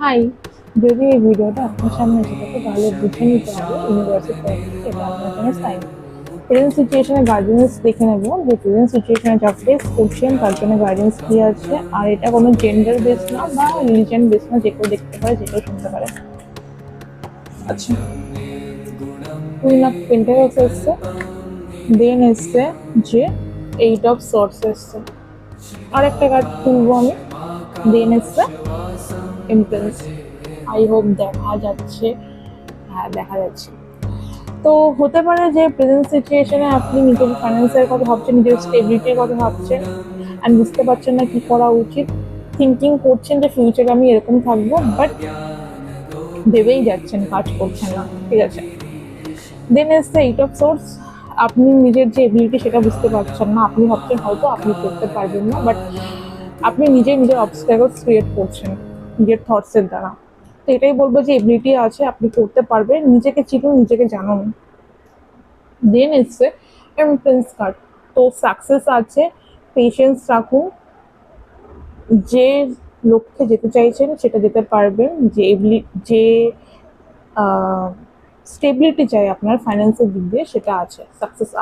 High, যদি এই ভিডিওটা আপনার সামনে এসে থাকে তাহলে বুঝে নিতে হবে ইউনিভার্সের তরফ থেকে এটা আপনার জন্য সাইন। প্রেজেন্ট সিচুয়েশনে গার্ডিয়ান্স দেখে নেব যে প্রেজেন্ট সিচুয়েশনে যা ফেস করছেন তার জন্য গার্ডিয়ান্স কি আছে, আর এটা কোনো জেন্ডার বেস না বা রিলিজিয়ন বেস না, যে কেউ দেখতে পারে, যে কেউ শুনতে পারে। আচ্ছা, কুইন অফ পেন্টাকলস এসছে, দেন এসছে যে 8 অফ সোর্স এসছে, আর একটা কার্ড তুলবো আমি, দেন এসছে এমপ্রেস। আই হোপ দেখা যাচ্ছে, হ্যাঁ দেখা যাচ্ছে। তো হতে পারে যে প্রেজেন্ট সিচুয়েশনে আপনি নিজের ফাইন্যান্সের কথা ভাবছেন, নিজের স্টেবিলিটির কথা ভাবছেন, অ্যান্ড বুঝতে পারছেন না কি করা উচিত। থিঙ্কিং করছেন যে ফিউচারে আমি এরকম থাকবো, বাট ভেবেই যাচ্ছেন, কাজ করছেন না, ঠিক আছে। দেন এসছে 8 অফ সোর্স। আপনি নিজের যে এবিলিটি সেটা বুঝতে পারছেন না, আপনি ভাবছেন হয়তো আপনি করতে পারবেন না, বাট আপনি নিজের অবস্ট্যাকলস ক্রিয়েট করছেন নিজের থটসের দ্বারা। তো এটাই বলবো যে এবিলিটি আছে, আপনি করতে পারবেন, নিজেকে চিনুন, নিজেকে জানুন। দেন এসছে এমপ্রেন্স কার্ড। তো সাকসেস আছে, পেশেন্স রাখুন, যে লক্ষ্যে যেতে চাইছেন সেটা যেতে পারবেন, যে স্টেবিলিটি চাই আপনার ফাইন্যান্সের দিক দিয়ে সেটা আছে, সাকসেস আছে।